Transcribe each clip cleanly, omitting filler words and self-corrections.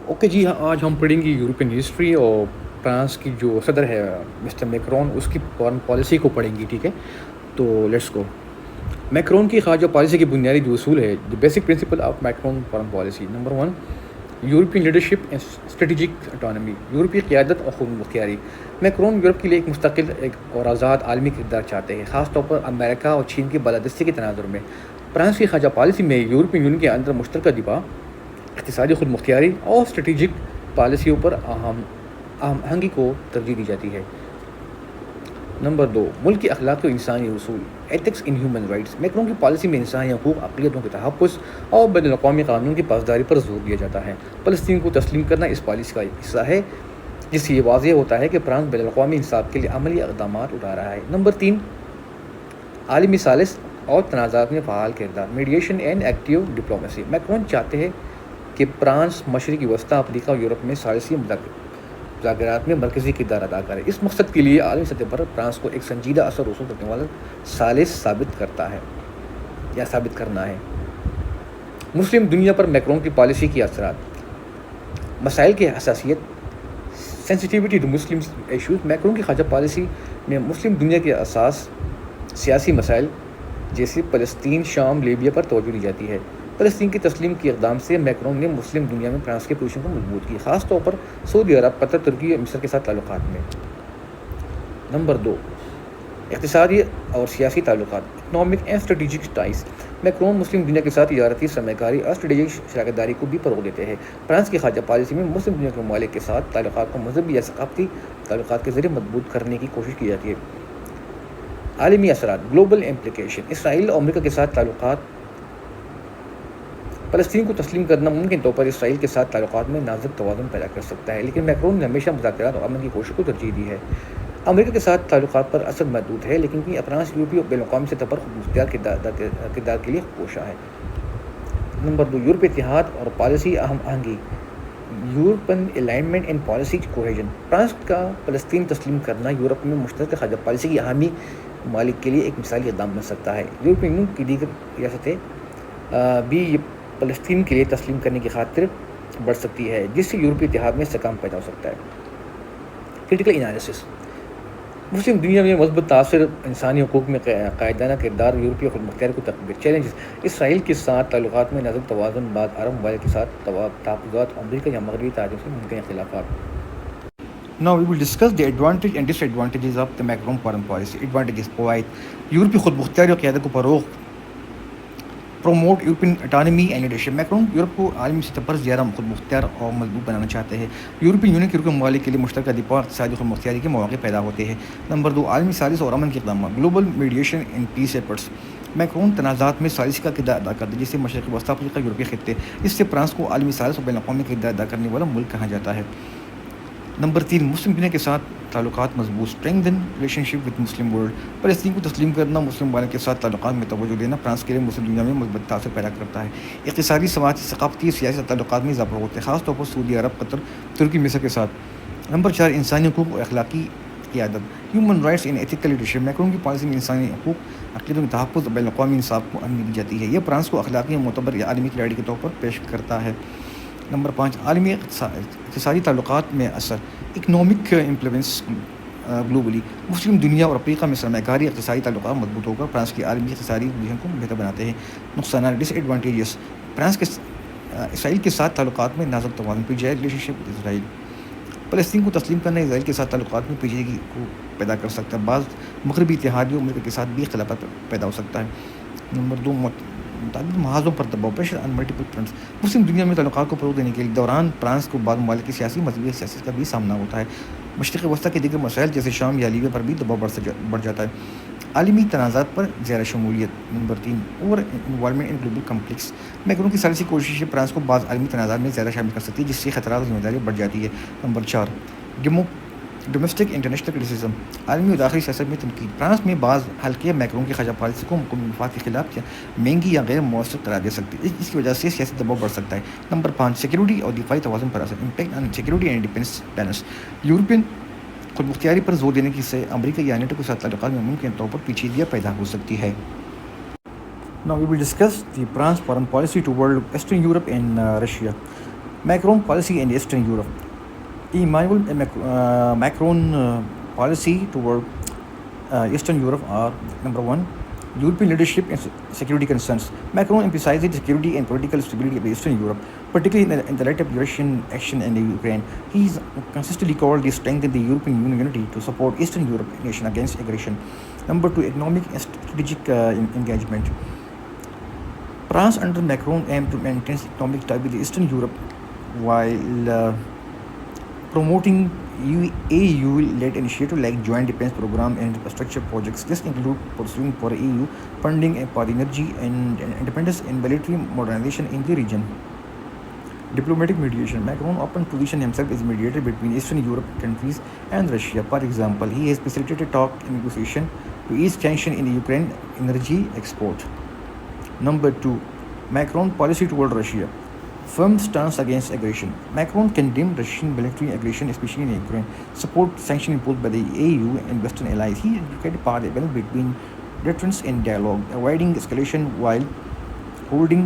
Okay جی ہاں، آج ہم پڑھیں گے یورپین ہسٹری اور فرانس کی جو صدر ہے مسٹر میکرون، اس کی فارن پالیسی کو پڑھیں گی. ٹھیک ہے، تو لیٹس گو. میکرون کی خارجہ پالیسی کی بنیادی جو اصول ہے، the basic principle of Macron foreign policy. Number 1، European leadership and strategic autonomy, یورپی قیادت اور خود مختاری. میکرون یورپ کے لیے ایک مستقل اور آزاد عالمی کردار چاہتے ہیں، خاص طور پر امریکہ اور چین کی بالادستی کے تناظر میں. فرانس کی خارجہ پالیسی میں یورپین یونین کے اندر مشترکہ دفاع، اقتصادی خود مختاری اور اسٹریٹجک پالیسیوں پر اہم آہنگی کو ترجیح دی جاتی ہے. نمبر 2، ملک کی اخلاقی و انسانی اصول، ethics in human rights. Macron کی پالیسی میں انسانی حقوق، اقلیتوں کے تحفظ اور بین الاقوامی قانون کی پاسداری پر زور دیا جاتا ہے. فلسطین کو تسلیم کرنا اس پالیسی کا ایک حصہ ہے، جس سے یہ واضح ہوتا ہے کہ فرانس بین الاقوامی انصاف کے لیے عملی اقدامات اٹھا رہا ہے. نمبر 3، عالمی ثالث اور تنازعات میں فعال کردار، mediation and active diplomacy. Macron چاہتے ہیں کہ فرانس مشرقی وسطی افریقہ اور یورپ میں ثالثی مذاکرات میں مرکزی کردار ادا کرے. اس مقصد کے لیے عالمی سطح پر فرانس کو ایک سنجیدہ اثر رسوخ کرنے والا ثالث ثابت کرنا ہے. مسلم دنیا پر میکرون کی پالیسی کے اثرات، مسائل کی حساسیت، sensitivity to Muslim issues. Macron کی خارجہ پالیسی میں مسلم دنیا کے اساس سیاسی مسائل جیسے فلسطین، شام، لیبیا پر توجہ دی جاتی ہے. فلسطین کی تسلیم کے اقدام سے میکرون نے مسلم دنیا میں فرانس کی پوزیشن کو مضبوط کی، خاص طور پر سعودی عرب، قطر، ترکی اور مصر کے ساتھ تعلقات میں. نمبر 2، اقتصادی اور سیاسی تعلقات، economic and strategic ties. Macron مسلم دنیا کے ساتھ تجارتی، سرمایہ کاری اور اسٹریٹجک شراکت داری کو بھی فروغ دیتے ہیں. فرانس کی خارجہ پالیسی میں مسلم دنیا کے ممالک کے ساتھ تعلقات کو مذہبی یا ثقافتی تعلقات کے ذریعے مضبوط کرنے کی کوشش کی جاتی ہے. عالمی اثرات، گلوبل امپلیکیشن. اسرائیل اور امریکہ کے ساتھ تعلقات، فلسطین کو تسلیم کرنا ممکن طور پر اسرائیل کے ساتھ تعلقات میں نازک توازن پیدا کر سکتا ہے، لیکن میکرون نے ہمیشہ مذاکرات اور امن کی کوشش کو ترجیح دی ہے. امریکہ کے ساتھ تعلقات پر اثر محدود ہے، لیکن فرانس یورپی اور بین الاقوامی سطح پر خود مختار کردار کے لیے کوشاں ہے. نمبر 2، یورپی اتحاد اور پالیسی اہم آہنگی، European alignment and policy cohesion. France کا فلسطین تسلیم کرنا یورپ میں مشترکہ خارجہ پالیسی کی اہمی ممالک کے لیے ایک مثالی اقدام بن سکتا ہے. یورپین یونین کی دیگر ریاستیں بھی فلسطین کے لیے تسلیم کرنے کی خاطر بڑھ سکتی ہے، جس سے یورپی اتحاد میں استحکام پیدا ہو سکتا ہے. کرٹیکل انالیسس، مسلم دنیا میں مثبت تاثر، انسانی حقوق میں قائدانہ کردار، یورپی خود مختاری کو تقویت. چیلنجز، اسرائیل کے ساتھ تعلقات میں نازک توازن، بعض عرب ممالک کے ساتھ تحفظات، امریکہ یا مغربی تعاون سے ممکن اختلافات. Now we will discuss the advantage and disadvantages of the Macron foreign policy. Advantages: provide یورپی خود مختاری اور قیادت کو فروغ، promote European autonomy and leadership. Macron Europe کو عالمی سطح پر زیادہ خود مختار اور مضبوط بنانا چاہتے ہیں. یورپین یونین کے رکن ممالک کے لیے مشترکہ دفاع، اقتصادی خود مختاری کے مواقع پیدا ہوتے ہیں. نمبر 2، عالمی ثالث اور امن کے اقدامات، global mediation and peace efforts. Macron تنازعات میں ثالثی کا کردار ادا کرتے ہیں، جس سے مشرقی وسطی افریقہ، یورپی خطے. اس سے فرانس کو عالمی ثالث اور بین الاقوامی کردار ادا کرنے والا ملک کہا جاتا ہے. نمبر 3، مسلم دنیا کے ساتھ تعلقات مضبوط، strengthen relationship with Muslim world. فلسطین کو تسلیم کرنا، مسلم ممالک کے ساتھ تعلقات میں توجہ دینا فرانس کے لیے مسلم دنیا میں مثبت تاثر پیدا کرتا ہے. اقتصادی، سماجی، ثقافتی، سیاسی تعلقات میں اضافہ ہوتے ہیں، خاص طور پر سعودی عرب، قطر، ترکی، مصر کے ساتھ. نمبر 4، انسانی حقوق اور اخلاقی قیادت، human rights and ethical leadership. Macron کی پالیسی میں انسانی حقوق، اقلیتوں کے تحفظ اور بین الاقوامی انصاف کو اہمیت دی جاتی ہے. یہ فرانس کو اخلاقی اور معتبر عالمی کھلاڑی کے طور پر پیش کرتا ہے. نمبر 5، عالمی اقتصادی تعلقات میں اثر، اکنامک انفلوئنس گلوبلی. مسلم دنیا اور افریقہ میں سرمایہ کاری، اقتصادی تعلقات مضبوط ہو کر فرانس کی عالمی اقتصادی پوزیشن کو بہتر بناتے ہیں. نقصانات، ڈس ایڈوانٹیجز، فرانس کے اسرائیل کے ساتھ تعلقات میں نازک توازن، پیچیدہ ریلیشن شپ وتھ اسرائیل. فلسطین کو تسلیم کرنا اسرائیل کے ساتھ تعلقات میں پیچیدگی کو پیدا کر سکتا ہے، بعض مغربی اتحادیوں امریکہ کے ساتھ بھی اختلافات پیدا ہو سکتا ہے. نمبر 2، متعدد محاذوں پر دباؤ، پریشر آن ملٹیپل فرنٹس. مسلم دنیا میں تعلقات کو فروغ دینے کے دوران فرانس کو بعض ممالک کی سیاسی، مذہبی سیاست کا بھی سامنا ہوتا ہے. مشرقی وسطی کے دیگر مسائل جیسے شام یا لیبیا پر بھی دباؤ بڑھ جاتا ہے. عالمی تنازعات پر زیادہ شمولیت. Number 3، over involvement in global complex. Macron کی ثالثی کوشش فرانس کو بعض عالمی تنازعات میں زیادہ شامل کر سکتی ہے، جس سے خطرات اور ذمہ داری بڑھ جاتی ہے. نمبر 4، ڈومیسٹک انٹرنیشنل کرٹیسزم، عالمی اور داخلی سیاست میں تنقید. فرانس میں بعض حلقے میکرون کی خارجہ پالیسی کو قومی مفاد کے خلاف یا مہنگی یا غیر مؤثر قرار دے سکتے ہیں، اس کی وجہ سے سیاسی دباؤ بڑھ سکتا ہے. نمبر 5، سیکیورٹی اور دفاعی توازن پر اثر، impact on security and defence balance. European خود مختاری پر زور دینے کی سے امریکہ یا نیٹو کے ساتھ تعلقات میں ممکن طور پر پیچیدگیاں پیدا ہو سکتی ہے. Now we will discuss the France foreign policy toward Western Europe and Russia. Macron policy in Eastern Europe. Emmanuel Macron policy toward Eastern Europe are: number one, European leadership and security concerns. Macron emphasizes security and political stability of Eastern Europe, particularly in the light of Russian action in Ukraine. He has consistently called this strengthen the European Union unity to support Eastern Europe nation against aggression. Number two, economic and strategic engagement. France under Macron aimed to maintain economic ties with Eastern Europe while promoting EU-led initiatives like joint defense program and infrastructure projects. This include pursuing for EU funding for energy and independence and military modernization in the region. Diplomatic mediation. Macron often positioned himself as mediator between Eastern Europe countries and Russia. For example, he has facilitated talk and negotiation to ease tension in Ukraine energy export. Number two, Macron policy toward Russia. Firm stance against aggression. Macron condemned Russian military aggression, especially in Ukraine, support sanctions imposed by the EU and Western allies. He advocated parallel between deterrence and dialogue, avoiding escalation while holding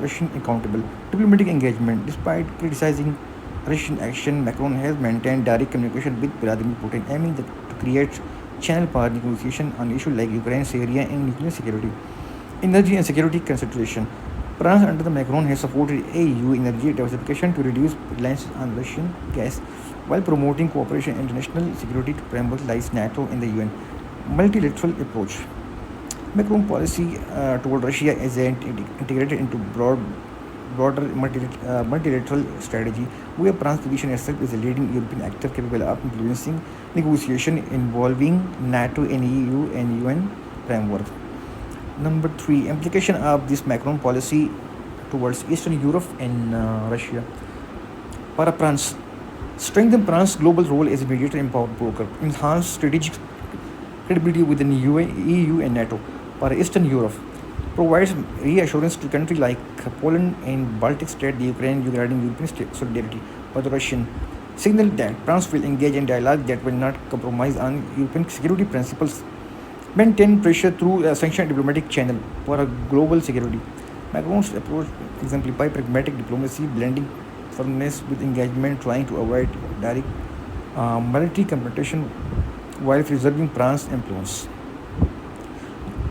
Russian accountable. Diplomatic engagement. Despite criticizing Russian action, Macron has maintained direct communication with Vladimir Putin, aiming to create channel for negotiation on issues like Ukraine, Syria, and nuclear security. Energy and security consideration. France under the Macron has supported EU energy diversification to reduce reliance on Russian gas while promoting cooperation in international security frameworks like NATO and the UN. Multilateral approach. Macron policy toward Russia is integrated into broader multilateral strategy, where France positions itself as a leading European actor capable of influencing negotiation involving NATO and EU and UN framework. Number three, implication of this Macron policy towards Eastern Europe and Russia. Para France, strengthen France's global role as a mediator and power broker, enhance strategic credibility within EU and NATO. Para Eastern Europe, provides reassurance to countries like Poland and Baltic states, the Ukraine regarding European solidarity. For the Russian, signal that France will engage in dialogue that will not compromise on European security principles. Maintain pressure through a sanctioned diplomatic channel for a global security. Macron's approach exemplifies pragmatic diplomacy, blending firmness with engagement, trying to avoid direct military confrontation while preserving France's influence.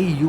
EU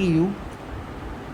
EU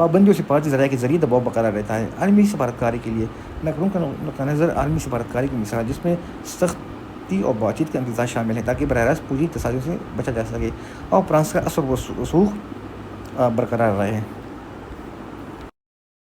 پابندیوں سے سفارتی ذرائع کے ذریعے دباؤ برقرار رہتا ہے۔ عالمی سفارتکاری کے لیے میکرون کا نقطہ نظر عالمی سفارتکاری کی مثال جس میں سختی اور بات چیت کا امتزاج شامل ہے تاکہ براہ راست پوری تصادم سے بچا جا سکے اور فرانس کا اثر و رسوخ برقرار رہے۔